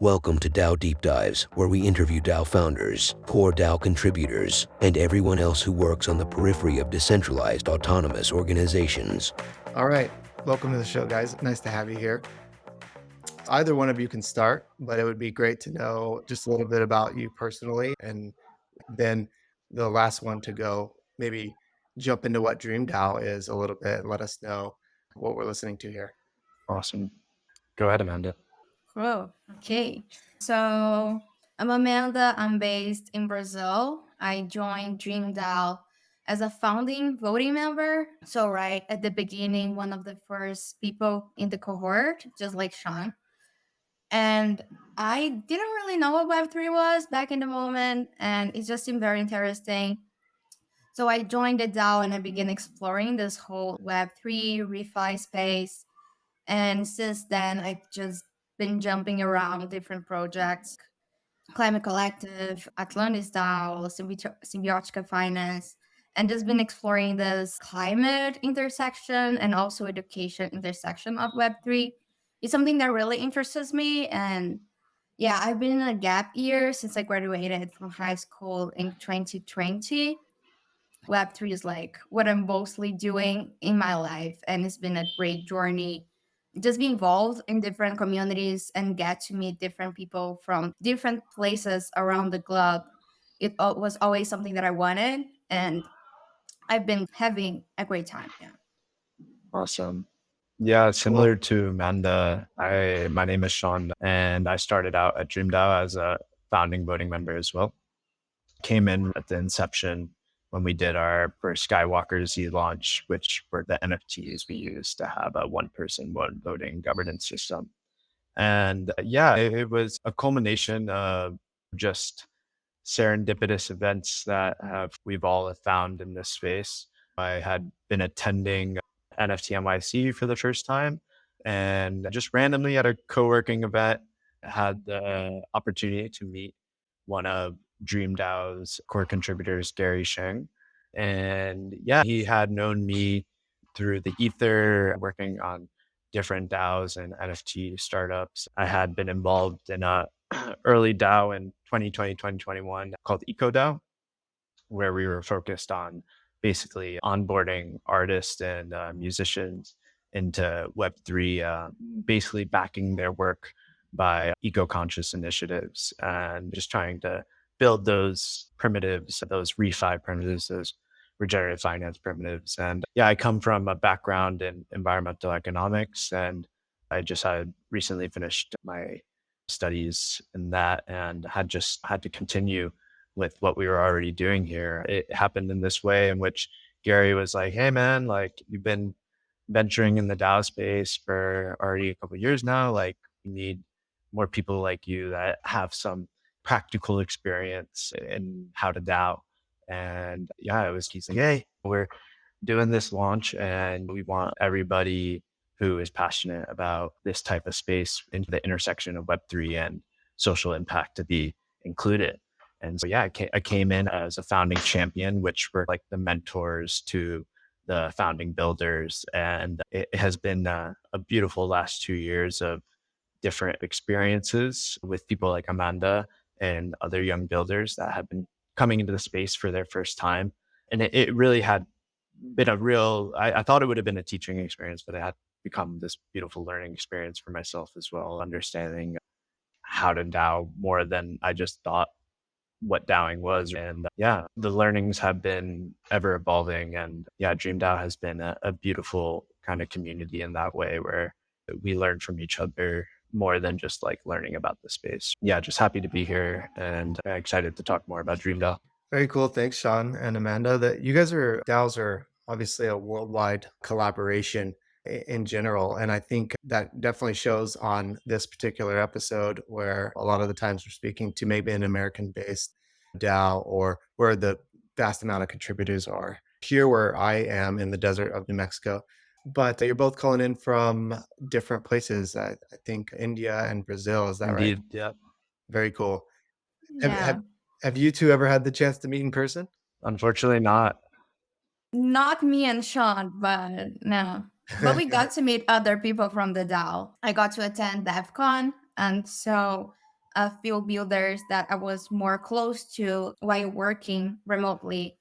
Welcome to DAO Deep Dives, where we interview DAO founders, core DAO contributors, and everyone else who works on the periphery of decentralized autonomous organizations. All right. Welcome to the show, guys. Nice to have you here. Either one of you can start, but it would be great to know just a little bit about you personally. And then the last one to go, maybe jump into what DreamDAO is a little bit and let us know what we're listening to here. Awesome. Go ahead, Amanda. Cool. Okay. So I'm Amanda. I'm based in Brazil. I joined DreamDAO as a founding voting member. So right at the beginning, one of the first people in the cohort, just like Shaan. And I didn't really know what Web3 was back in the moment, and it just seemed very interesting. So I joined the DAO and I began exploring this whole Web3 refi space. And since then, I've just been jumping around different projects, Climate Collective, Atlantis DAO, Symbiotica Finance, and just been exploring this climate intersection and also education intersection of Web3. It's something that really interests me. And yeah, I've been in a gap year since I graduated from high school in 2020. Web3 is like what I'm mostly doing in my life. And it's been a great journey. Just be involved in different communities and get to meet different people from different places around the globe. Was always something that I wanted. And I've been having a great time. Yeah. Awesome. Yeah, similar to Amanda, my name is Shaan, and I started out at DreamDAO as a founding voting member as well. Came in at the inception when we did our first Skywalker Z launch, which were the NFTs we used to have a one person, one voting governance system. And it was a culmination of just serendipitous events that we've all found in this space. I had been attending NFT NYC for the first time, and just randomly at a co-working event, had the opportunity to meet one of DreamDAO's core contributors, Gary Sheng. And he had known me through the ether, working on different DAOs and NFT startups. I had been involved in a early DAO in 2020, 2021 called EcoDAO, where we were focused on basically onboarding artists and musicians into Web3, basically backing their work by eco-conscious initiatives and just trying to build those primitives, those refi primitives, those regenerative finance primitives. And I come from a background in environmental economics, and I just had recently finished my studies in that and had to continue with what we were already doing here. It happened in this way in which Gary was like, hey man, like you've been venturing in the DAO space for already a couple of years now. Like we need more people like you that have some practical experience in how to DAO. And he's like, hey, we're doing this launch and we want everybody who is passionate about this type of space into the intersection of Web3 and social impact to be included. And so, I came in as a founding champion, which were like the mentors to the founding builders. And it has been a beautiful last 2 years of different experiences with people like Amanda and other young builders that have been coming into the space for their first time. And it really had been a real, I thought it would have been a teaching experience, but it had become this beautiful learning experience for myself as well, understanding how to DAO more than I just thought what DAOing was. And the learnings have been ever evolving. And DreamDAO has been a beautiful kind of community in that way where we learn from each other more than just like learning about the space. Just happy to be here and excited to talk more about DreamDAO. Very cool. Thanks, Shaan and Amanda. That you guys are DAOs are obviously a worldwide collaboration in general. And I think that definitely shows on this particular episode where a lot of the times we're speaking to maybe an American-based DAO or where the vast amount of contributors are. Here where I am in the desert of New Mexico, but you're both calling in from different places. I think India and Brazil. Is that Indeed, right? yeah. Very cool. Yeah. Have you two ever had the chance to meet in person? Unfortunately not. Not me and Shaan, but no. But we got to meet other people from the DAO. I got to attend DevCon, and so a few builders that I was more close to while working remotely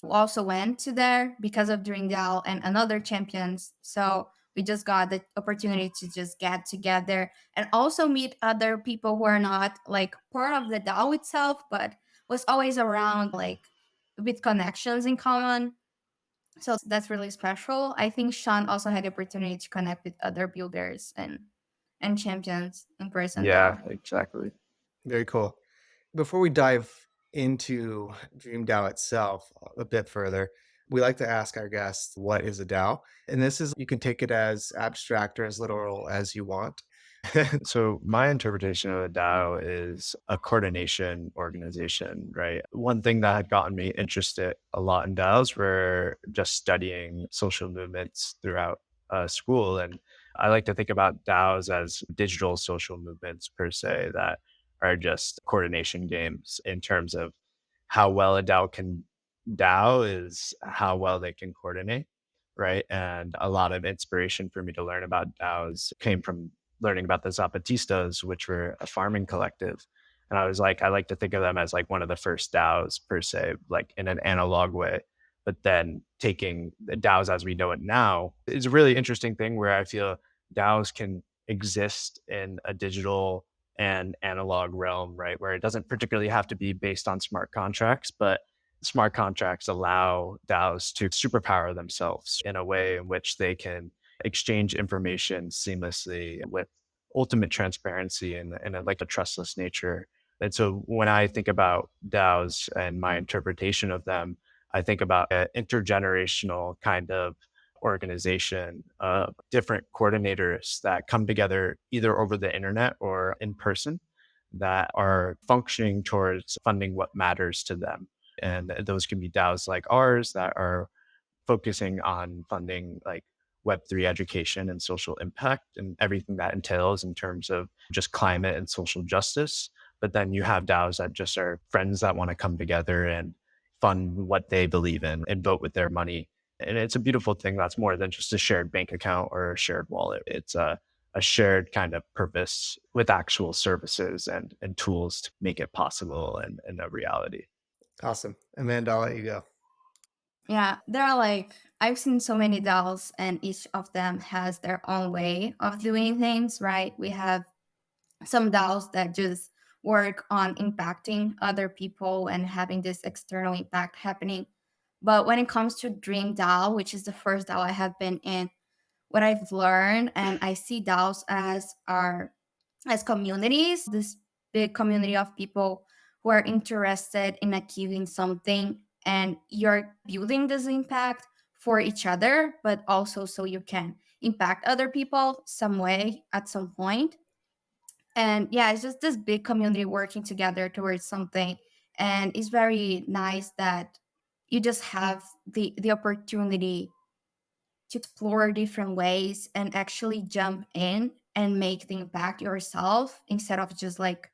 also went to there because of DreamDAO and another champions. So we just got the opportunity to just get together and also meet other people who are not like part of the DAO itself, but was always around like with connections in common. So that's really special. I think Sean also had the opportunity to connect with other builders and champions in person Yeah, though. exactly. Very cool. Before we dive into DreamDAO itself a bit further, we like to ask our guests, what is a DAO? And this is, you can take it as abstract or as literal as you want. So my interpretation of a DAO is a coordination organization, right? One thing that had gotten me interested a lot in DAOs were just studying social movements throughout school. And I like to think about DAOs as digital social movements per se that are just coordination games in terms of how well a DAO is how well they can coordinate, right? And a lot of inspiration for me to learn about DAOs came from learning about the Zapatistas, which were a farming collective. And I was like, I like to think of them as like one of the first DAOs per se, like in an analog way. But then taking the DAOs as we know it now is a really interesting thing where I feel DAOs can exist in a digital and analog realm, right? Where it doesn't particularly have to be based on smart contracts, but smart contracts allow DAOs to superpower themselves in a way in which they can exchange information seamlessly with ultimate transparency and like a trustless nature. And so when I think about DAOs and my interpretation of them, I think about an intergenerational kind of organization of different coordinators that come together either over the internet or in person that are functioning towards funding what matters to them. And those can be DAOs like ours that are focusing on funding like web3 education and social impact and everything that entails in terms of just climate and social justice. But then you have DAOs that just are friends that want to come together and fund what they believe in and vote with their money. And it's a beautiful thing that's more than just a shared bank account or a shared wallet. It's a shared kind of purpose with actual services and tools to make it possible and a reality. Awesome. Amanda, I'll let you go. Yeah, there are like I've seen so many DAOs and each of them has their own way of doing things, right? We have some DAOs that just work on impacting other people and having this external impact happening. But when it comes to Dream DAO, which is the first DAO I have been in, what I've learned and I see DAOs as communities, this big community of people who are interested in achieving something, and you're building this impact for each other, but also so you can impact other people some way at some point. And yeah, it's just this big community working together towards something. And it's very nice that you just have the opportunity to explore different ways and actually jump in and make the impact yourself instead of just like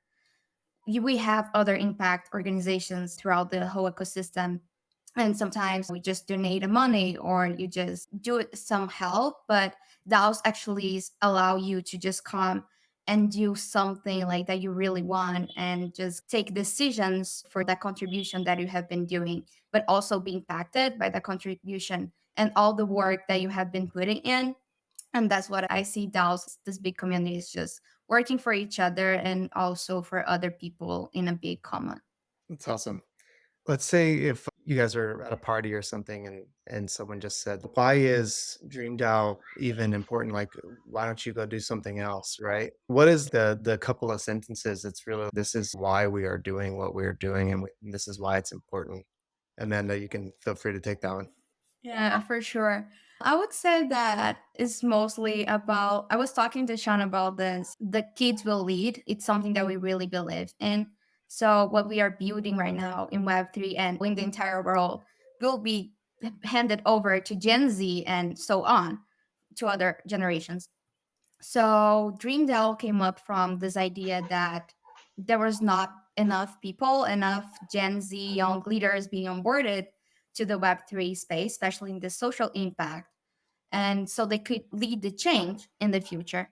we have other impact organizations throughout the whole ecosystem, and sometimes we just donate the money or you just do it some help, but those actually allow you to just come and do something like that you really want and just take decisions for that contribution that you have been doing, but also be impacted by the contribution and all the work that you have been putting in. And that's what I see DAOs, this big community is just working for each other and also for other people in a big common. That's awesome. Let's say if you guys are at a party or something and someone just said, why is DreamDAO even important? Like, why don't you go do something else, right? What is the couple of sentences that's really, this is why we are doing what we're doing and this is why it's important? Amanda, you can feel free to take that one. Yeah, for sure. I would say that it's mostly about, I was talking to Sean about this. The kids will lead. It's something that we really believe in. So, what we are building right now in Web3 and in the entire world will be handed over to Gen Z and so on to other generations. So DreamDAO came up from this idea that there was not enough people, enough Gen Z young leaders being onboarded to the Web3 space, especially in the social impact. And so they could lead the change in the future.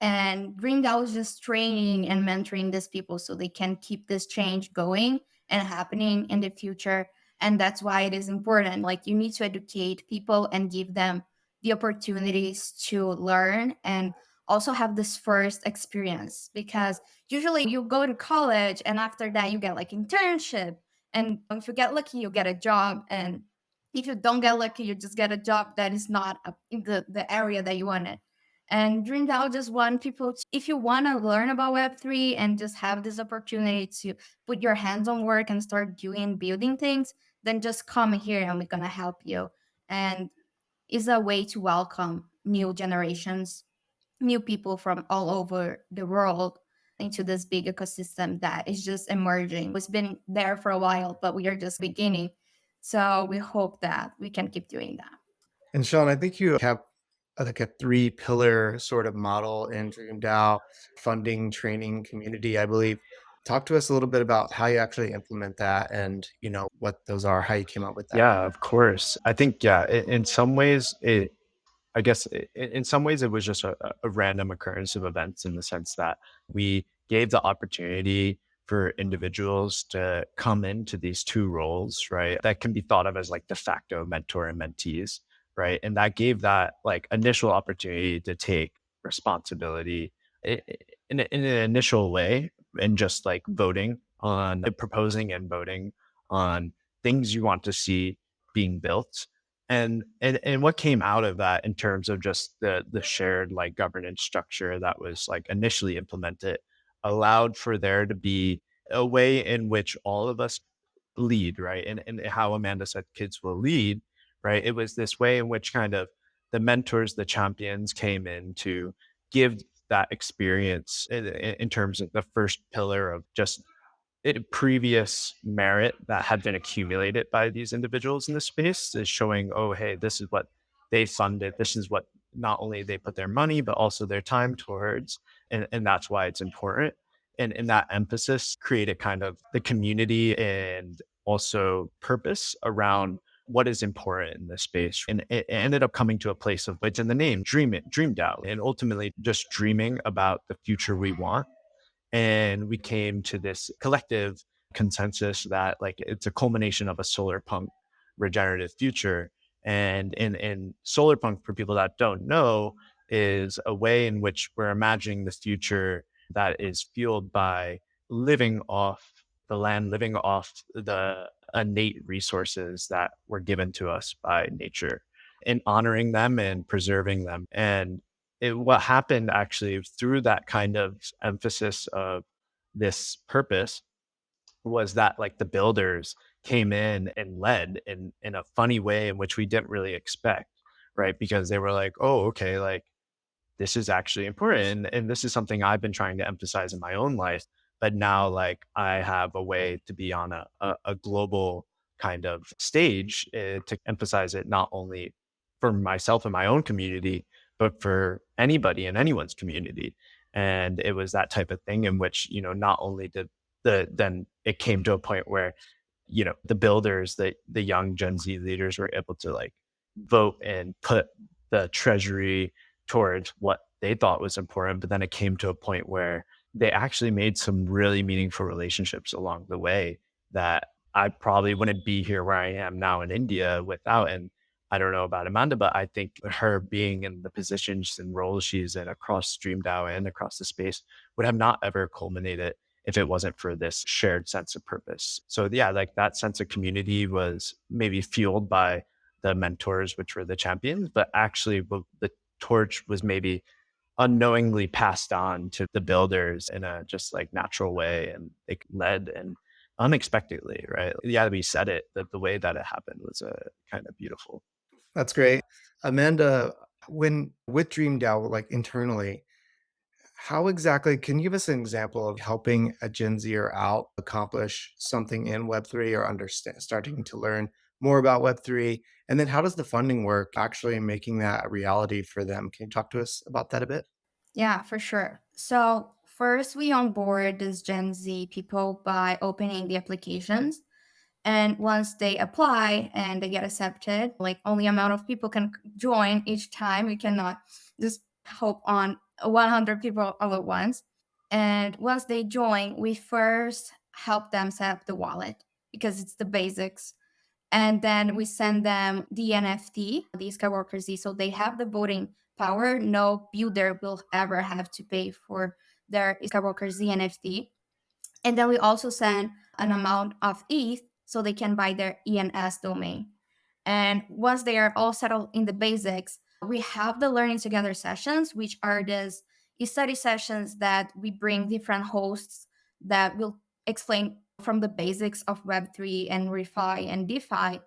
And DreamDAO is just training and mentoring these people so they can keep this change going and happening in the future. And that's why it is important. Like, you need to educate people and give them the opportunities to learn and also have this first experience, because usually you go to college and after that you get like internship, and if you get lucky you get a job, and if you don't get lucky you just get a job that is not in the area that you wanted. And DreamDAO just want people to, if you want to learn about Web3 and just have this opportunity to put your hands on work and start doing building things, then just come here and we're going to help you. And it's a way to welcome new generations, new people from all over the world into this big ecosystem that is just emerging. It's been there for a while, but we are just beginning. So we hope that we can keep doing that. And Shaan, I think you have like a 3-pillar sort of model in DreamDAO: funding, training, community, I believe. Talk to us a little bit about how you actually implement that and, what those are, how you came up with that. Yeah, of course. I think, yeah, in some ways, I guess in some ways it was just a random occurrence of events, in the sense that we gave the opportunity for individuals to come into these two roles, right? That can be thought of as like de facto mentor and mentees, right? And that gave that like initial opportunity to take responsibility in an initial way, and just like voting on, proposing and voting on things you want to see being built. And what came out of that in terms of just the shared like governance structure that was like initially implemented, allowed for there to be a way in which all of us lead, right? And how Amanda said kids will lead, right? It was this way in which kind of the mentors, the champions came in to give that experience in terms of the first pillar of just previous merit that had been accumulated by these individuals in this space, is showing, oh, hey, this is what they funded. This is what not only they put their money, but also their time towards. And that's why it's important. And that emphasis created kind of the community and also purpose around what is important in this space. And it ended up coming to a place of, it's in the name, dream DAO, and ultimately just dreaming about the future we want. And we came to this collective consensus that like it's a culmination of a solar punk regenerative future. And solar punk, for people that don't know, is a way in which we're imagining this future that is fueled by living off the land, living off the innate resources that were given to us by nature, and honoring them and preserving them. And what happened actually through that kind of emphasis of this purpose was that like the builders came in and led in a funny way in which we didn't really expect, right? Because they were like, oh, okay, like this is actually important. And this is something I've been trying to emphasize in my own life. But now, like, I have a way to be on a global kind of stage to emphasize it, not only for myself and my own community, but for anybody in anyone's community. And it was that type of thing in which, not only did then it came to a point where, the builders, the young Gen Z leaders were able to like vote and put the treasury towards what they thought was important. But then it came to a point where they actually made some really meaningful relationships along the way that I probably wouldn't be here where I am now in India without. And I don't know about Amanda, but I think her being in the positions and roles she's in across DreamDAO and across the space would have not ever culminated if it wasn't for this shared sense of purpose. So yeah, like that sense of community was maybe fueled by the mentors, which were the champions, but actually the torch was maybe unknowingly passed on to the builders in a just like natural way, and they led and unexpectedly, right? Yeah, we said it, that the way that it happened was kind of beautiful. That's great. Amanda, when with DreamDAO, like internally, how exactly can you give us an example of helping a Gen Zer out accomplish something in Web3 or understand, starting to learn more about Web3? And then how does the funding work actually making that a reality for them? Can you talk to us about that a bit? Yeah, for sure. So first we onboard these Gen Z people by opening the applications. And once they apply and they get accepted, like only amount of people can join each time. We cannot just hope on 100 people all at once. And once they join, we first help them set up the wallet because it's the basics. And then we send them the NFT, the Skywalker Z, so they have the voting power. No builder will ever have to pay for their Skywalker Z NFT. And then we also send an amount of ETH so they can buy their ENS domain. And once they are all settled in the basics, we have the learning together sessions, which are these study sessions that we bring different hosts that will explain from the basics of Web3 and ReFi and DeFi,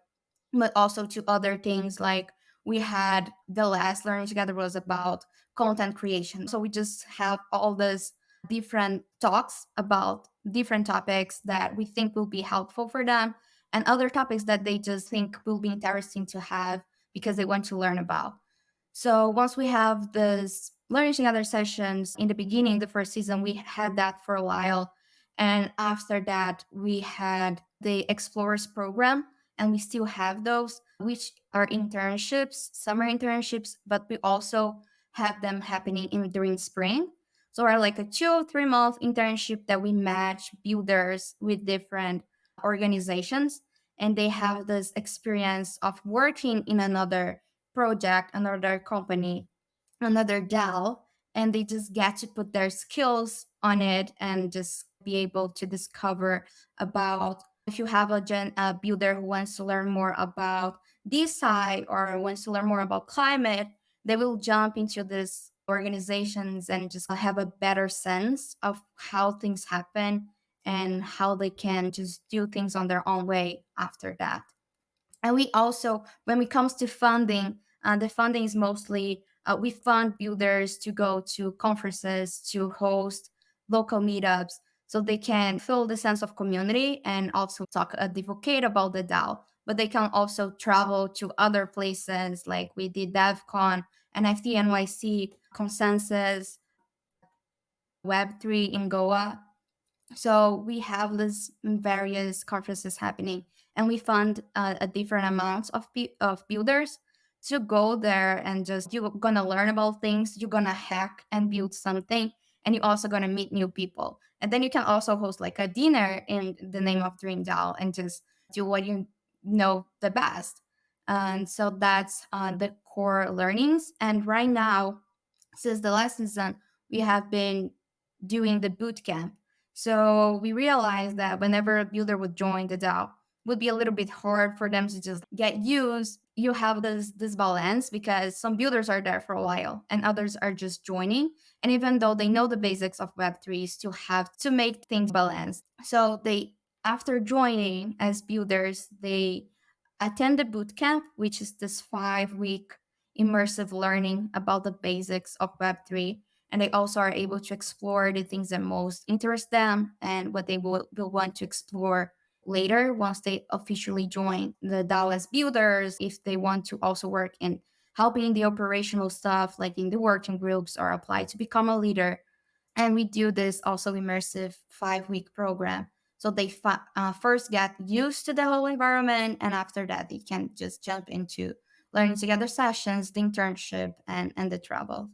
but also to other things. Like we had the last learning together was about content creation. So we just have all these different talks about different topics that we think will be helpful for them and other topics that they just think will be interesting to have because they want to learn about. So once we have this learning together sessions in the beginning, the first season, we had that for a while. And after that, we had the Explorers program, and we still have those, which are internships, summer internships, but we also have them happening during spring. So are like a 2 or 3 month internship that we match builders with different organizations, and they have this experience of working in another project, another company, another DAO, and they just get to put their skills on it and just be able to discover about if you have a builder who wants to learn more about this side or wants to learn more about climate, they will jump into these organizations and just have a better sense of how things happen and how they can just do things on their own way after that. And we also, when it comes to funding, the funding is mostly we fund builders to go to conferences, to host local meetups, so they can feel the sense of community and also talk, advocate about the DAO. But they can also travel to other places, like we did DevCon, NFT NYC, Consensus, Web3 in Goa. So we have these various conferences happening, and we fund a different amounts of builders to go there and just you're gonna learn about things, you're gonna hack and build something, and you're also gonna meet new people. And then you can also host like a dinner in the name of DreamDAO and just do what you know the best. And so that's the core learnings. And right now, since the last season, we have been doing the boot camp. So we realized that whenever a builder would join the DAO, would be a little bit hard for them to just get used. You have this balance because some builders are there for a while and others are just joining. And even though they know the basics of Web3, you still have to make things balanced. So they, after joining as builders, they attend the boot camp, which is this 5 week immersive learning about the basics of Web3. And they also are able to explore the things that most interest them and what they will want to explore later once they officially join the DAO as builders, if they want to also work in helping the operational stuff, like in the working groups, or apply to become a leader. And we do this also immersive 5 week program. So they first get used to the whole environment, and after that, they can just jump into learning together sessions, the internship, and the travel.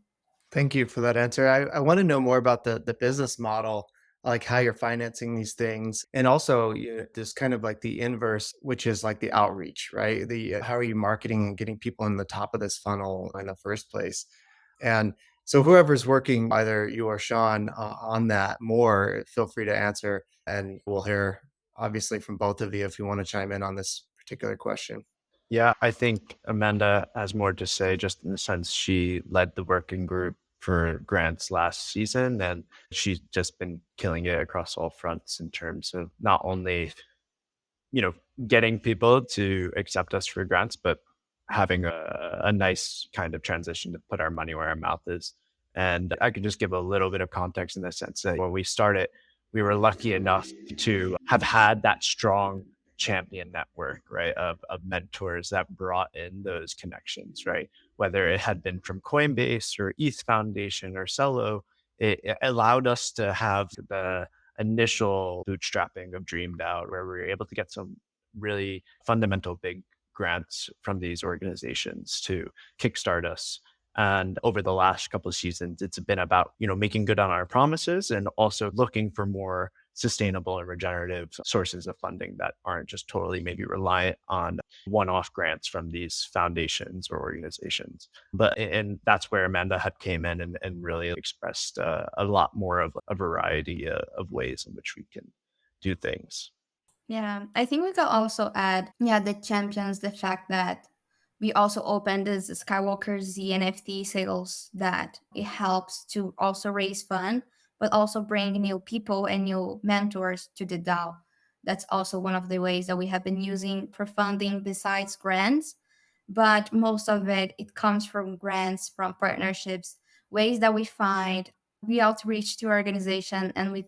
Thank you for that answer. I want to know more about the business model, like how you're financing these things, and also this kind of like the inverse, which is like the outreach, right? The how are you marketing and getting people in the top of this funnel in the first place? And so whoever's working, either you or Shaan, on that more, feel free to answer, and we'll hear obviously from both of you if you want to chime in on this particular question. Yeah, I think Amanda has more to say just in the sense she led the working group for grants last season, and she's just been killing it across all fronts in terms of not only, getting people to accept us for grants, but having a nice kind of transition to put our money where our mouth is. And I could just give a little bit of context in the sense that when we started, we were lucky enough to have had that strong champion network, right, of mentors that brought in those connections, right? Whether it had been from Coinbase or ETH Foundation or Cello, it allowed us to have the initial bootstrapping of DreamDAO, where we were able to get some really fundamental big grants from these organizations to kickstart us. And over the last couple of seasons, it's been about, making good on our promises and also looking for more sustainable and regenerative sources of funding that aren't just totally maybe reliant on one-off grants from these foundations or organizations. And that's where Amanda had came in and really expressed a lot more of a variety of ways in which we can do things. Yeah, I think we could also add, the champions, the fact that we also opened this Skywalker Z NFT sales that it helps to also raise fund, but also bring new people and new mentors to the DAO. That's also one of the ways that we have been using for funding besides grants. But most of it comes from grants, from partnerships, ways that we find. We outreach to organization and we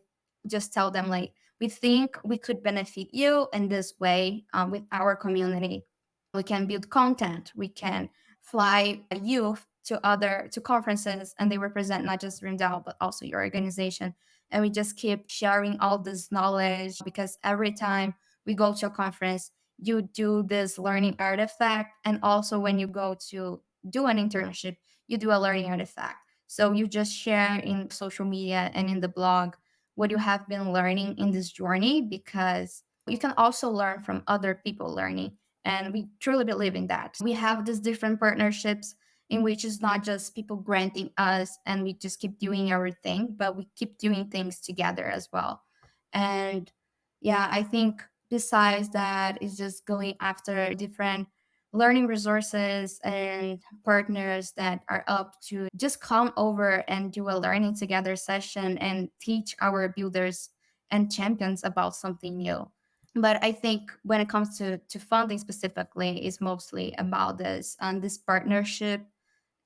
just tell them like, we think we could benefit you in this way with our community. We can build content. We can fly youth to conferences, and they represent not just DreamDAO but also your organization. And we just keep sharing all this knowledge because every time we go to a conference, you do this learning artifact, and also when you go to do an internship, you do a learning artifact. So you just share in social media and in the blog what you have been learning in this journey, because you can also learn from other people learning. And we truly believe in that. We have these different partnerships in which it's not just people granting us and we just keep doing everything, but we keep doing things together as well. And yeah, I think besides that, it's just going after different learning resources and partners that are up to just come over and do a learning together session and teach our builders and champions about something new. But I think when it comes to funding specifically, it's mostly about this and this partnership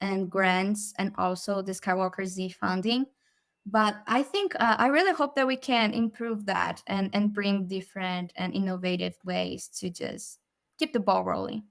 and grants and also the Skywalker Z funding. But I think I really hope that we can improve that and bring different and innovative ways to just keep the ball rolling.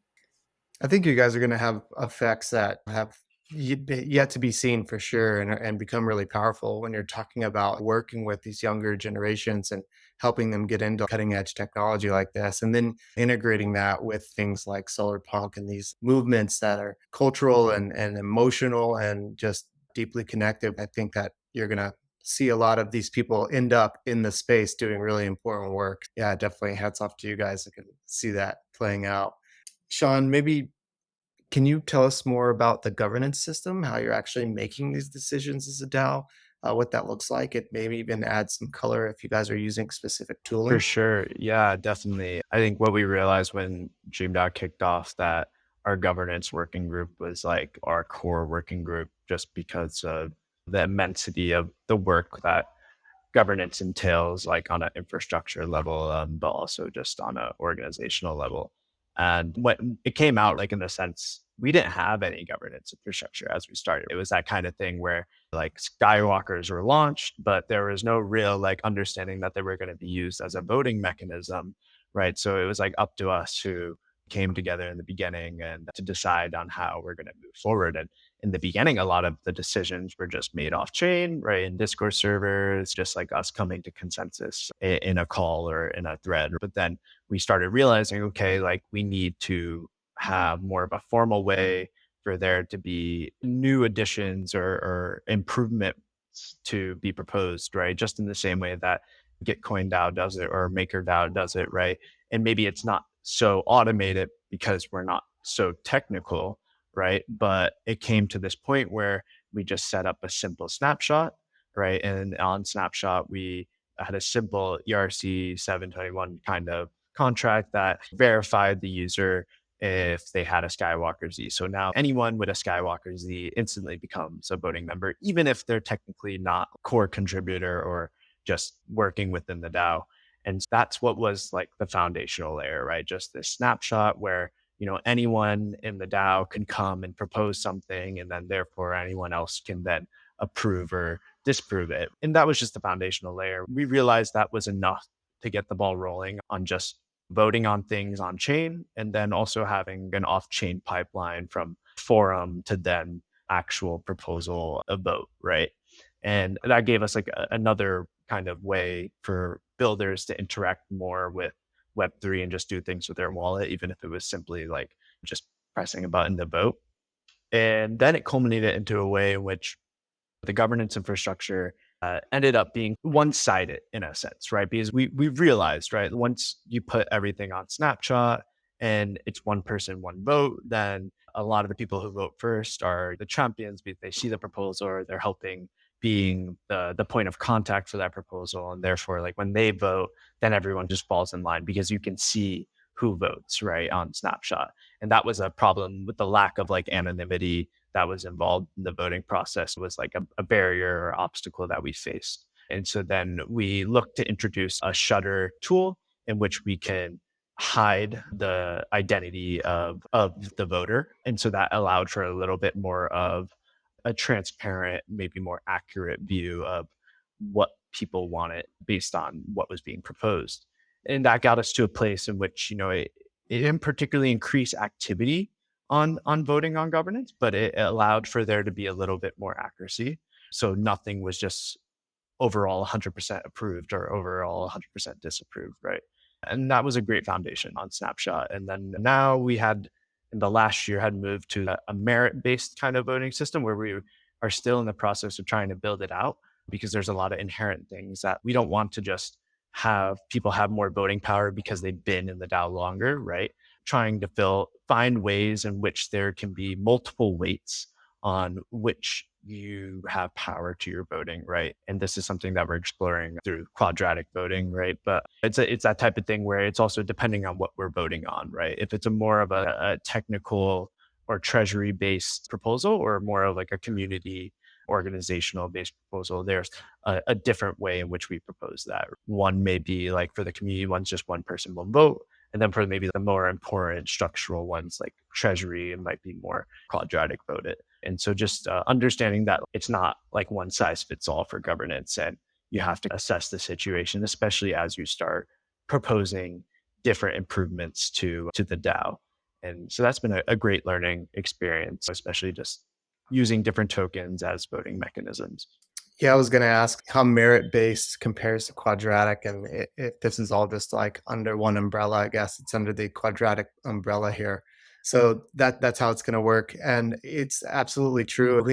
I think you guys are going to have effects that have yet to be seen for sure, and become really powerful when you're talking about working with these younger generations and helping them get into cutting edge technology like this, and then integrating that with things like solar punk and these movements that are cultural and emotional and just deeply connected. I think that you're going to see a lot of these people end up in the space doing really important work. Yeah, definitely hats off to you guys. I can see that playing out. Shaan, maybe can you tell us more about the governance system, how you're actually making these decisions as a DAO, what that looks like? It maybe even add some color if you guys are using specific For tooling. sure. Yeah, definitely. I think what we realized when DreamDAO kicked off, that our governance working group was like our core working group, just because of the immensity of the work that governance entails, like on an infrastructure level, but also just on an organizational level. And when it came out, like in the sense, we didn't have any governance infrastructure as we started. It was that kind of thing where like Skywalkers were launched, but there was no real like understanding that they were going to be used as a voting mechanism, right? So it was like up to us who came together in the beginning and to decide on how we're going to move forward. And in the beginning, a lot of the decisions were just made off chain, right? In Discord servers, just like us coming to consensus in a call or in a thread. But then we started realizing, okay, like we need to have more of a formal way for there to be new additions or improvements to be proposed, right? Just in the same way that Gitcoin DAO does it or MakerDAO does it, right? And maybe it's not so automated because we're not so technical, right? But it came to this point where we just set up a simple snapshot, right? And on snapshot, we had a simple ERC 721 kind of contract that verified the user if they had a Skywalker Z. So now anyone with a Skywalker Z instantly becomes a voting member, even if they're technically not a core contributor or just working within the DAO. And that's what was like the foundational layer, right? Just this snapshot where, anyone in the DAO can come and propose something, and then therefore anyone else can then approve or disprove it. And that was just the foundational layer. We realized that was enough to get the ball rolling on just voting on things on chain, and then also having an off chain pipeline from forum to then actual proposal, a vote, right? And that gave us like another kind of way for builders to interact more with web3 and just do things with their wallet, even if it was simply like just pressing a button to vote. And then it culminated into a way in which the governance infrastructure ended up being one-sided in a sense, right? Because we realized, right, once you put everything on Snapshot and it's one person, one vote, then a lot of the people who vote first are the champions because they see the proposal or they're helping being the point of contact for that proposal. And therefore, like when they vote, then everyone just falls in line because you can see who votes, right, on Snapshot. And that was a problem with the lack of like anonymity that was involved in the voting process. Was like a barrier or obstacle that we faced. And so then we looked to introduce a shutter tool in which we can hide the identity of the voter. And so that allowed for a little bit more of a transparent, maybe more accurate view of what people wanted based on what was being proposed. And that got us to a place in which, it didn't particularly increase activity on voting on governance, but it allowed for there to be a little bit more accuracy. So nothing was just overall 100% approved or overall 100% disapproved, right? And that was a great foundation on Snapshot. And then now we had, in the last year, had moved to a merit-based kind of voting system where we are still in the process of trying to build it out because there's a lot of inherent things that we don't want to just have people have more voting power because they've been in the DAO longer, right? Trying to find ways in which there can be multiple weights on which you have power to your voting, right? And this is something that we're exploring through quadratic voting, right? But it's that type of thing where it's also depending on what we're voting on, right? If it's a more of a technical or treasury based proposal or more of like a community organizational based proposal, there's a different way in which we propose that. One may be like for the community one's just one person, one vote. And then for maybe the more important structural ones like treasury, it might be more quadratic voted. And so just understanding that it's not like one size fits all for governance, and you have to assess the situation, especially as you start proposing different improvements to the DAO. And so that's been a great learning experience, especially just using different tokens as voting mechanisms. Yeah, I was going to ask how merit-based compares to quadratic, and if this is all just like under one umbrella. I guess it's under the quadratic umbrella here. So that's how it's going to work. And it's absolutely true.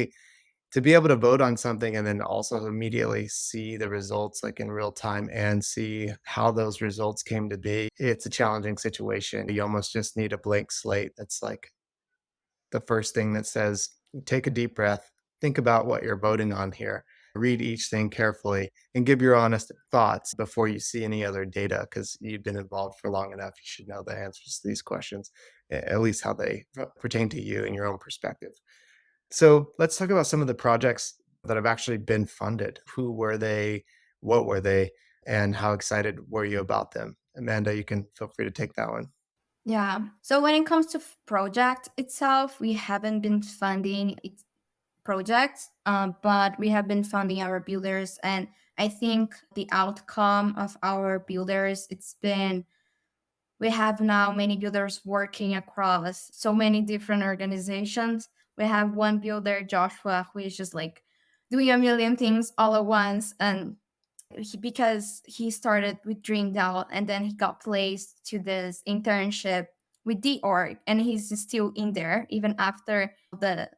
To be able to vote on something and then also immediately see the results like in real time and see how those results came to be, it's a challenging situation. You almost just need a blank slate. That's like the first thing that says, take a deep breath, think about what you're voting on here, read each thing carefully, and give your honest thoughts before you see any other data, because you've been involved for long enough. You should know the answers to these questions, at least how they pertain to you and your own perspective. So let's talk about some of the projects that have actually been funded. Who were they? What were they? And how excited were you about them? Amanda, you can feel free to take that one. Yeah. So when it comes to project itself, we haven't been funding its projects, but we have been funding our builders. And I think the outcome of our builders, we have now many builders working across so many different organizations. We have one builder, Joshua, who is just like doing a million things all at once. And because he started with DreamDAO and then he got placed to this internship with the org, and he's still in there even after the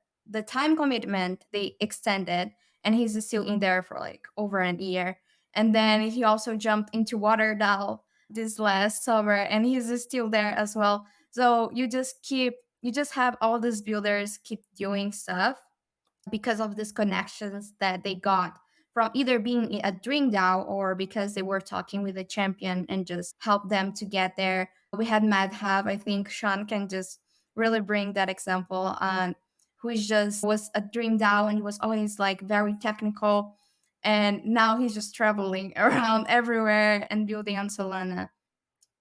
time commitment they extended, and he's still in there for like over a year. And then he also jumped into WaterDAO this last summer, and he's still there as well. So you just have all these builders keep doing stuff because of these connections that they got from either being at DreamDAO or because they were talking with a champion and just help them to get there. We had Madhav, I think Shaan can just really bring that example on, who is just was at DreamDAO and he was always like very technical. And now he's just traveling around everywhere and building on Solana.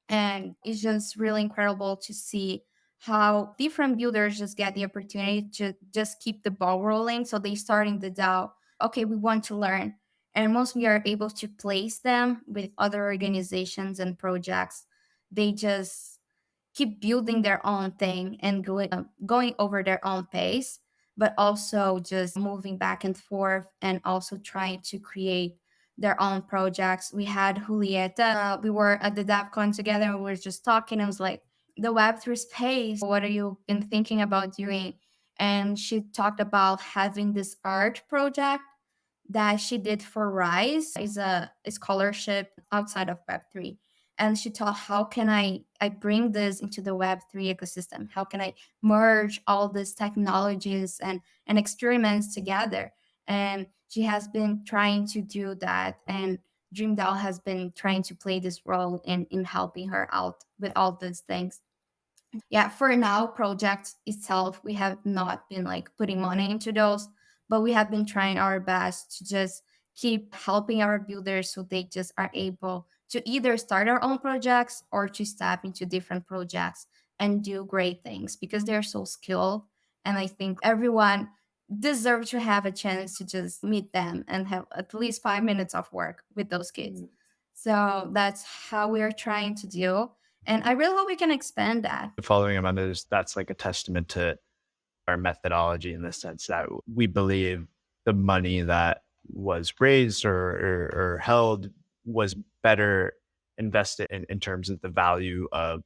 And it's just really incredible to see how different builders just get the opportunity to just keep the ball rolling. So they start in the DAO. Okay, we want to learn. And once we are able to place them with other organizations and projects, they just keep building their own thing and going over their own pace, but also just moving back and forth and also trying to create their own projects. We had Julieta. We were at the DevCon together and we were just talking. I was like, the Web3 space, what are you been thinking about doing? And she talked about having this art project that she did for Rise, is a scholarship outside of Web3. And she thought, how can I bring this into the Web3 ecosystem? How can I merge all these technologies and experiments together? And she has been trying to do that. And DreamDAO has been trying to play this role in helping her out with all these things. Yeah, for now, project itself, we have not been like putting money into those, but we have been trying our best to just keep helping our builders so they just are able to either start their own projects or to step into different projects and do great things because they're so skilled. And I think everyone deserves to have a chance to just meet them and have at least 5 minutes of work with those kids. So that's how we're trying to do. And I really hope we can expand that. Following Amanda, that's like a testament to our methodology in the sense that we believe the money that was raised or held was better invested in terms of the value of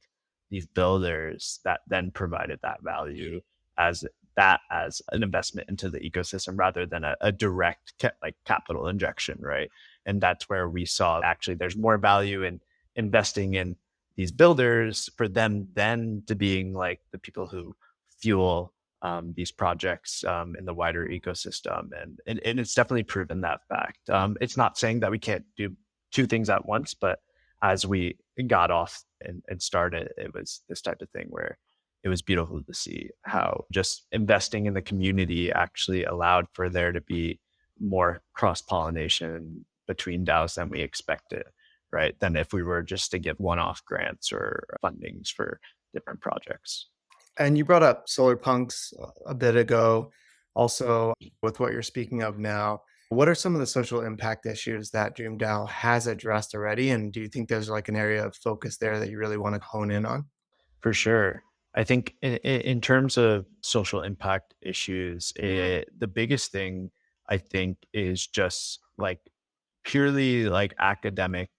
these builders that then provided that value as as an investment into the ecosystem rather than a direct like capital injection, right? And that's where we saw actually there's more value in investing in these builders for them then to being like the people who fuel these projects in the wider ecosystem. And it's definitely proven that fact. It's not saying that we can't do two things at once, but as we got off and started, it was this type of thing where it was beautiful to see how just investing in the community actually allowed for there to be more cross-pollination between DAOs than we expected, right? Than if we were just to give one-off grants or fundings for different projects. And you brought up solar punks a bit ago. Also, with what you're speaking of now, what are some of the social impact issues that DreamDAO has addressed already? And do you think there's like an area of focus there that you really want to hone in on? For sure. I think in terms of social impact issues, the biggest thing I think is just like purely like academic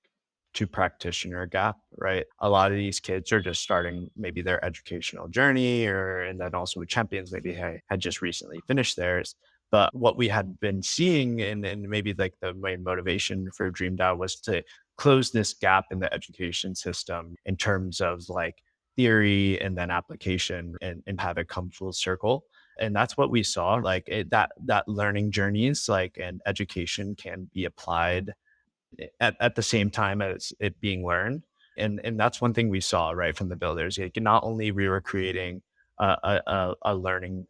to practitioner gap, right? A lot of these kids are just starting maybe their educational journey and then also with champions, maybe had just recently finished theirs. But what we had been seeing and maybe like the main motivation for DreamDAO was to close this gap in the education system in terms of like theory and then application and have it come full circle. And that's what we saw, like that learning journeys like and education can be applied at the same time as it being learned. And that's one thing we saw right from the builders. Like, not only we were creating a learning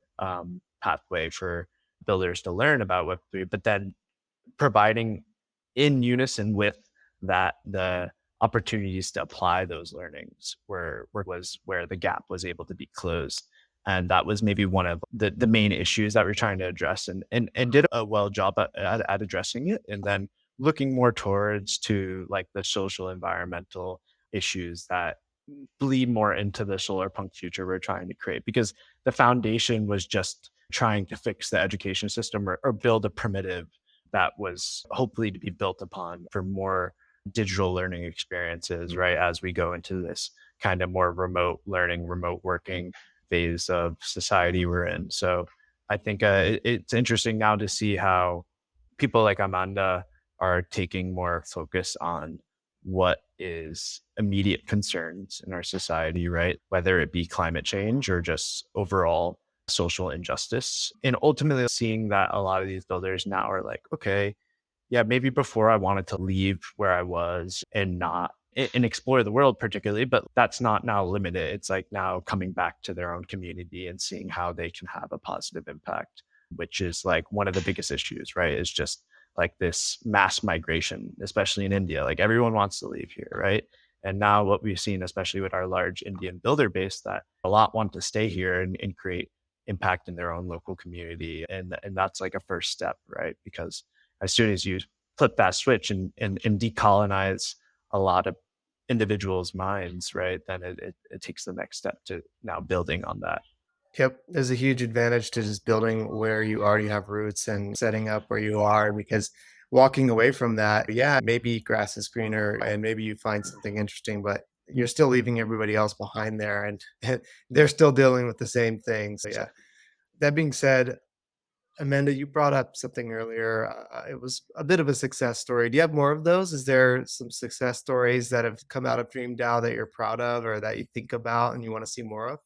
pathway for builders to learn about Web3, but then providing in unison with that the opportunities to apply those learnings was where the gap was able to be closed. And that was maybe one of the main issues that we're trying to address and did a well job at addressing it. And then looking more towards to like the social environmental issues that bleed more into the solar punk future we're trying to create, because the foundation was just trying to fix the education system or build a primitive that was hopefully to be built upon for more digital learning experiences, right? As we go into this kind of more remote learning, remote working phase of society we're in. So I think it's interesting now to see how people like Amanda are taking more focus on what is immediate concerns in our society, right? Whether it be climate change or just overall social injustice. And ultimately seeing that a lot of these builders now are like, okay, yeah, maybe before I wanted to leave where I was and not and explore the world particularly, but that's not now limited. It's like now coming back to their own community and seeing how they can have a positive impact, which is like one of the biggest issues, right? Is just like this mass migration, especially in India. Like everyone wants to leave here, right? And now what we've seen, especially with our large Indian builder base, that a lot want to stay here and create impact in their own local community. And that's like a first step, right? Because as soon as you flip that switch and decolonize a lot of individuals' minds, right, then it takes the next step to now building on that. Yep. There's a huge advantage to just building where you already have roots and setting up where you are, because walking away from that, yeah, maybe grass is greener and maybe you find something interesting, but you're still leaving everybody else behind there and they're still dealing with the same thing. So yeah, That being said, Amanda, you brought up something earlier. It was a bit of a success story. Do you have more of those? Is there some success stories that have come out of DreamDAO that you're proud of or that you think about and you want to see more of?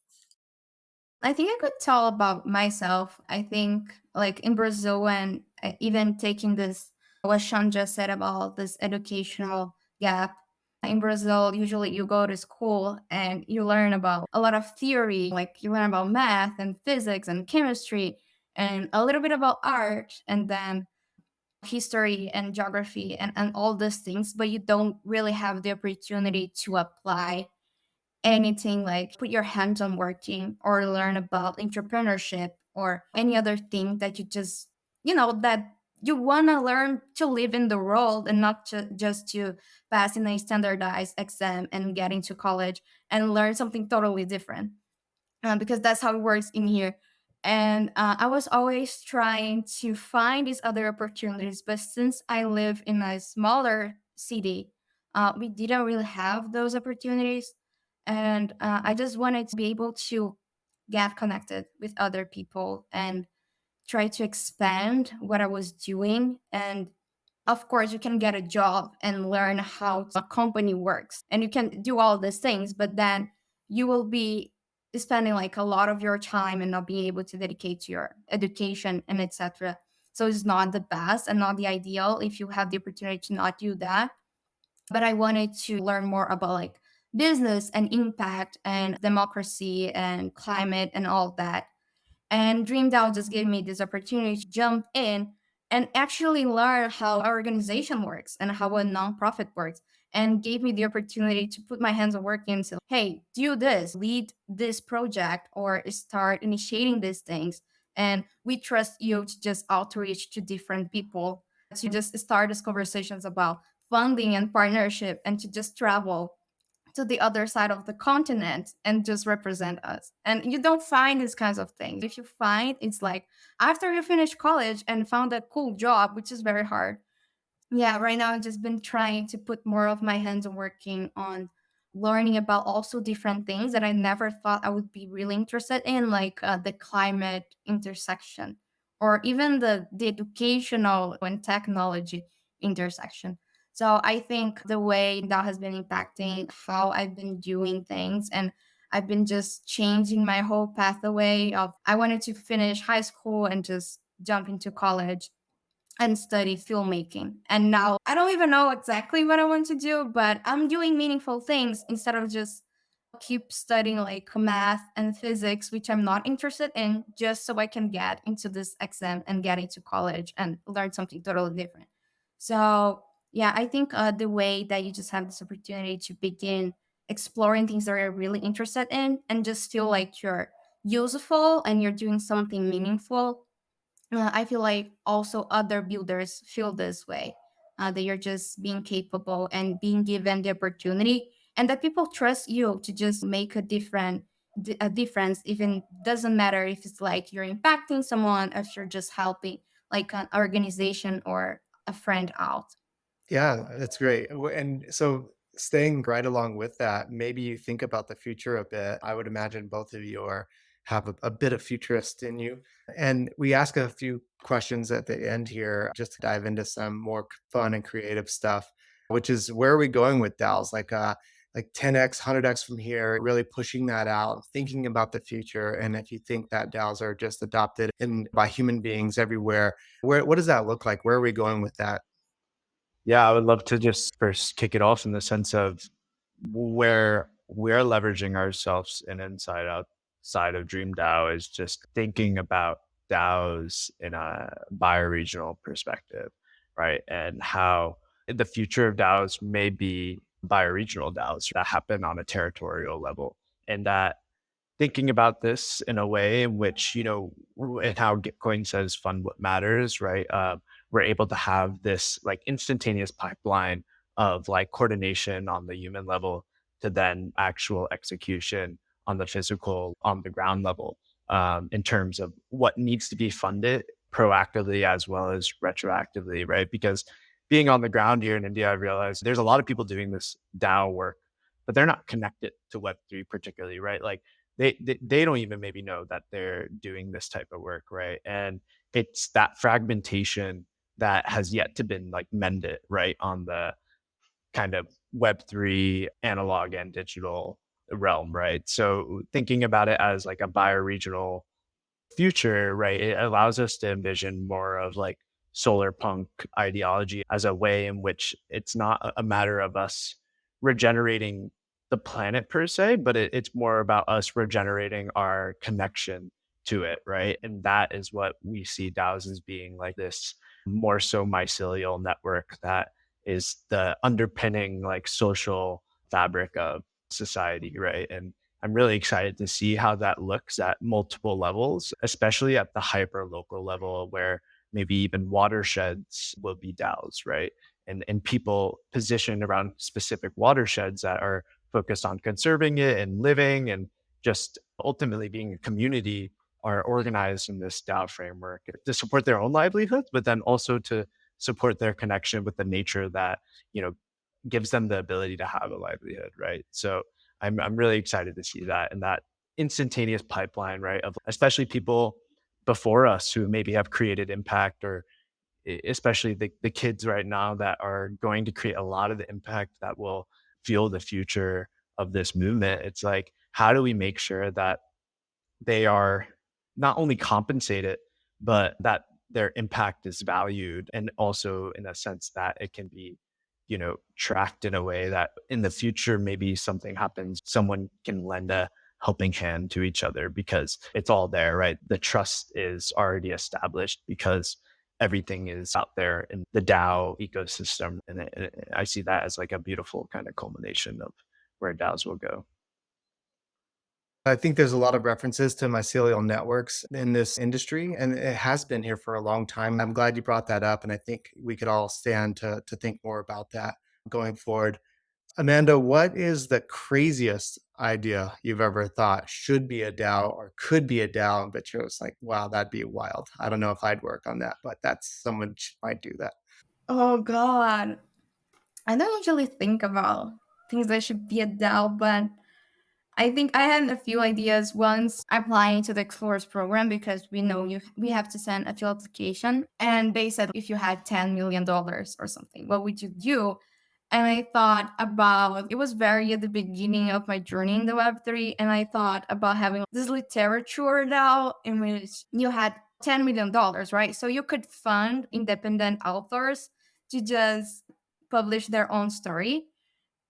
I think I could tell about myself. I think, like in Brazil, and even taking this, what Sean just said about this educational gap. In Brazil, usually you go to school and you learn about a lot of theory, like you learn about math and physics and chemistry and a little bit about art and then history and geography and all these things, but you don't really have the opportunity to apply anything like put your hands on working or learn about entrepreneurship or any other thing that you just, that you want to learn to live in the world and not just to pass in a standardized exam and get into college and learn something totally different, because that's how it works in here. And I was always trying to find these other opportunities. But since I live in a smaller city, we didn't really have those opportunities. And I just wanted to be able to get connected with other people and try to expand what I was doing. And of course, you can get a job and learn how a company works, and you can do all these things, but then you will be spending like a lot of your time and not be able to dedicate to your education and etc. So it's not the best and not the ideal if you have the opportunity to not do that. But I wanted to learn more about like business and impact and democracy and climate and all that. And DreamDAO just gave me this opportunity to jump in and actually learn how our organization works and how a nonprofit works, and gave me the opportunity to put my hands on work and say, hey, do this, lead this project, or start initiating these things. And we trust you to just outreach to different people, to just start these conversations about funding and partnership, and to just travel to the other side of the continent and just represent us. And you don't find these kinds of things. If you find, it's like after you finish college and found a cool job, which is very hard. Yeah, right now I've just been trying to put more of my hands on working on learning about also different things that I never thought I would be really interested in, like the climate intersection, or even the educational and technology intersection. So I think the way that has been impacting how I've been doing things, and I've been just changing my whole pathway of I wanted to finish high school and just jump into college and study filmmaking. And now I don't even know exactly what I want to do, but I'm doing meaningful things instead of just keep studying like math and physics, which I'm not interested in, just so I can get into this exam and get into college and learn something totally different. So, yeah, I think the way that you just have this opportunity to begin exploring things that you're really interested in and just feel like you're useful and you're doing something meaningful. I feel like also other builders feel this way, that you're just being capable and being given the opportunity, and that people trust you to just make a difference. Even doesn't matter if it's like you're impacting someone, if you're just helping like an organization or a friend out. Yeah, that's great. And so staying right along with that, maybe you think about the future a bit. I would imagine both of you have a bit of futurist in you. And we ask a few questions at the end here just to dive into some more fun and creative stuff, which is where are we going with DAOs? Like 10x, 100x from here, really pushing that out, thinking about the future. And if you think that DAOs are just adopted in by human beings everywhere, what does that look like? Where are we going with that? Yeah, I would love to just first kick it off in the sense of where we're leveraging ourselves in inside outside of DreamDAO is just thinking about DAOs in a bioregional perspective, right? And how the future of DAOs may be bioregional DAOs that happen on a territorial level. And that thinking about this in a way in which, and how Gitcoin says fund what matters, right? We're able to have this like instantaneous pipeline of like coordination on the human level to then actual execution on the physical, on the ground level, in terms of what needs to be funded proactively as well as retroactively, right? Because being on the ground here in India, I realized there's a lot of people doing this DAO work, but they're not connected to Web3 particularly, right? Like they don't even maybe know that they're doing this type of work, right? And it's that fragmentation that has yet to been like mended, right, on the kind of web3 analog and digital realm, right? So thinking about it as like a bioregional future, right, it allows us to envision more of like solar punk ideology as a way in which it's not a matter of us regenerating the planet per se, but it's more about us regenerating our connection to it, right? And that is what we see DAOs as being, like this more so mycelial network that is the underpinning like social fabric of society, right? And I'm really excited to see how that looks at multiple levels, especially at the hyper local level where maybe even watersheds will be DAOs, right? And people positioned around specific watersheds that are focused on conserving it and living and just ultimately being a community are organized in this DAO framework to support their own livelihoods, but then also to support their connection with the nature that, you know, gives them the ability to have a livelihood, right? So I'm really excited to see that and that instantaneous pipeline, right? Of especially people before us who maybe have created impact, or especially the kids right now that are going to create a lot of the impact that will fuel the future of this movement. It's like, how do we make sure that they are not only compensated, but that their impact is valued, and also in a sense that it can be, you know, tracked in a way that in the future, maybe something happens, someone can lend a helping hand to each other because it's all there, right? The trust is already established because everything is out there in the DAO ecosystem. And I see that as like a beautiful kind of culmination of where DAOs will go. I think there's a lot of references to mycelial networks in this industry, and it has been here for a long time. I'm glad you brought that up, and I think we could all stand to think more about that going forward. Amanda, what is the craziest idea you've ever thought should be a DAO or could be a DAO, but you're just like, wow, that'd be wild. I don't know if I'd work on that, but that's someone might do that. Oh God. I don't usually think about things that should be a DAO, but I think I had a few ideas once applying to the Explorers program, because we know we have to send a few application, and they said if you had $10 million or something, what would you do? And I thought about, it was very at the beginning of my journey in the Web3, and I thought about having this literature DAO in which you had $10 million, right? So you could fund independent authors to just publish their own story,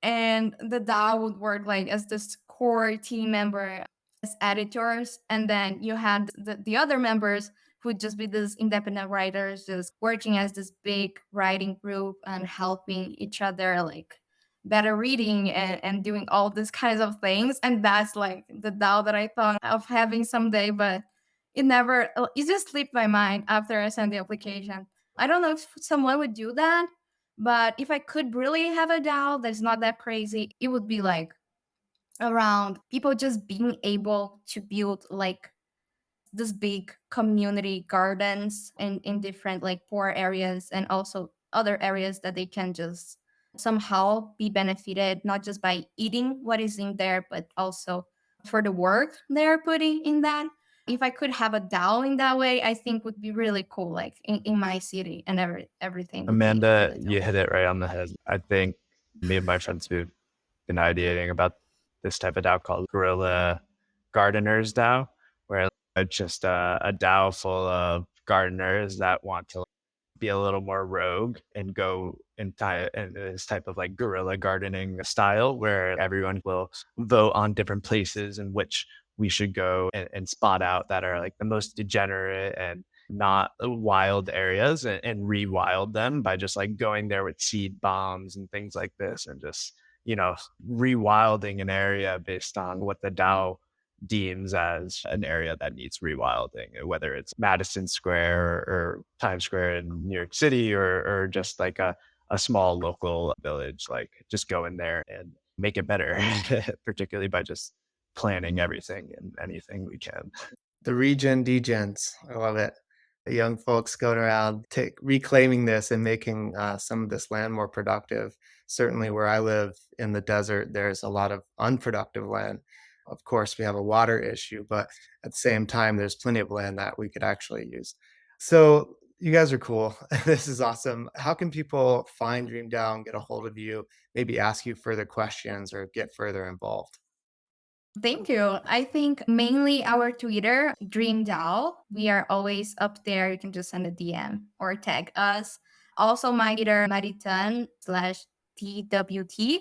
and the DAO would work like as this core team member as editors, and then you had the other members who would just be these independent writers just working as this big writing group and helping each other like better reading and doing all these kinds of things. And that's like the DAO that I thought of having someday, but it just slipped my mind after I sent the application. I don't know if someone would do that, but if I could really have a DAO that's not that crazy, it would be like around people just being able to build like this big community gardens in different like poor areas, and also other areas that they can just somehow be benefited, not just by eating what is in there, but also for the work they're putting in that. If I could have a DAO in that way, I think would be really cool, like in my city, and everything would be Amanda, really you dope. hit it right on the head. I think me and my friends who've been ideating about this type of DAO called Guerrilla Gardeners DAO, where it's just a DAO full of gardeners that want to be a little more rogue and go in this type of like guerrilla gardening style where everyone will vote on different places in which we should go and spot out that are like the most degenerate and not wild areas, and rewild them by just like going there with seed bombs and things like this, and just, you know, rewilding an area based on what the DAO deems as an area that needs rewilding, whether it's Madison Square or Times Square in New York City, or just like a small local village. Like just go in there and make it better, particularly by just planning everything and anything we can. The regen degens. I love it. The young folks going around reclaiming this and making some of this land more productive. Certainly where I live in the desert, there's a lot of unproductive land. Of course, we have a water issue, but at the same time, there's plenty of land that we could actually use. So you guys are cool. This is awesome. How can people find DreamDAO and get a hold of you, maybe ask you further questions or get further involved? Thank you. I think mainly our Twitter, DreamDAO. We are always up there. You can just send a DM or tag us. Also, my Twitter, Maritan/TWT.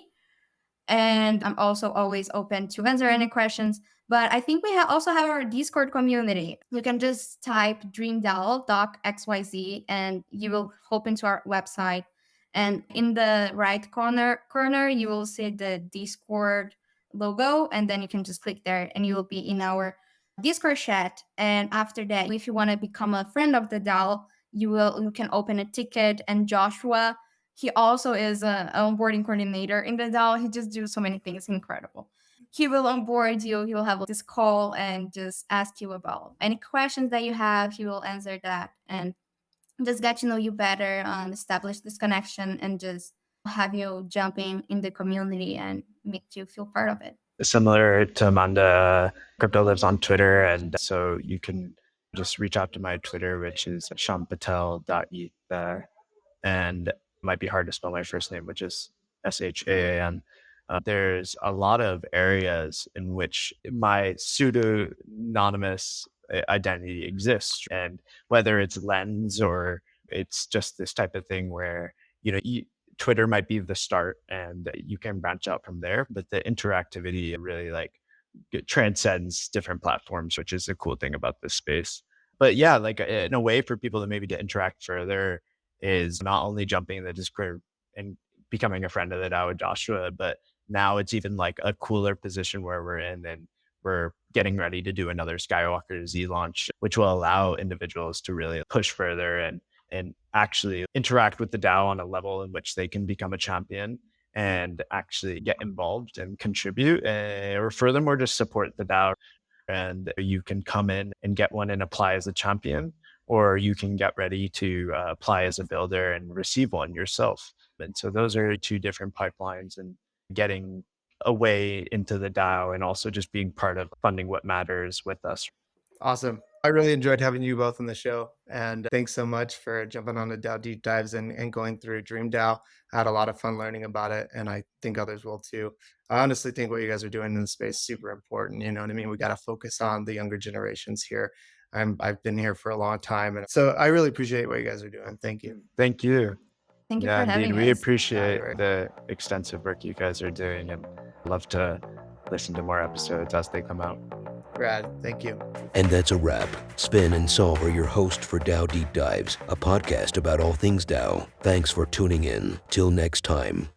And I'm also always open to answer any questions. But I think we also have our Discord community. You can just type dreamdal.xyz and you will hop into our website. And in the right corner, you will see the Discord logo, and then you can just click there, and you will be in our Discord chat. And after that, if you want to become a friend of the DAO, you can open a ticket. And Joshua, he also is an onboarding coordinator in the DAO. He just do so many things incredible. He will onboard you. He will have this call and just ask you about any questions that you have. He will answer that and just get to know you better and establish this connection and just have you jumping in the community and make you feel part of it. Similar to Amanda, crypto lives on Twitter. And so you can just reach out to my Twitter, which is shampatel.eth there. And it might be hard to spell my first name, which is Shaan. There's a lot of areas in which my pseudonymous identity exists. And whether it's Lens or it's just this type of thing where, Twitter might be the start and you can branch out from there, but the interactivity really it transcends different platforms, which is the cool thing about this space. But yeah, in a way for people to interact further is not only jumping in the Discord and becoming a friend of the DAO with Joshua, but now it's even like a cooler position where we're in, and we're getting ready to do another Skywalker Z launch, which will allow individuals to really push further and actually interact with the DAO on a level in which they can become a champion and actually get involved and contribute, or furthermore, just support the DAO. And you can come in and get one and apply as a champion, or you can get ready to apply as a builder and receive one yourself. And so those are two different pipelines, and getting a way into the DAO and also just being part of funding what matters with us. Awesome. I really enjoyed having you both on the show. And thanks so much for jumping on the DAO Deep Dives and going through DreamDAO. I had a lot of fun learning about it, and I think others will too. I honestly think what you guys are doing in the space is super important. You know what I mean? We got to focus on the younger generations here. I've been here for a long time. And so I really appreciate what you guys are doing. Thank you. Thank you. Thank you Yeah, for having indeed. We us. appreciate Yeah, the extensive work you guys are doing, and love to listen to more episodes as they come out. Brad, thank you. And that's a wrap. Spin and Sol are your host for DAO Deep Dives, a podcast about all things DAO. Thanks for tuning in. Till next time.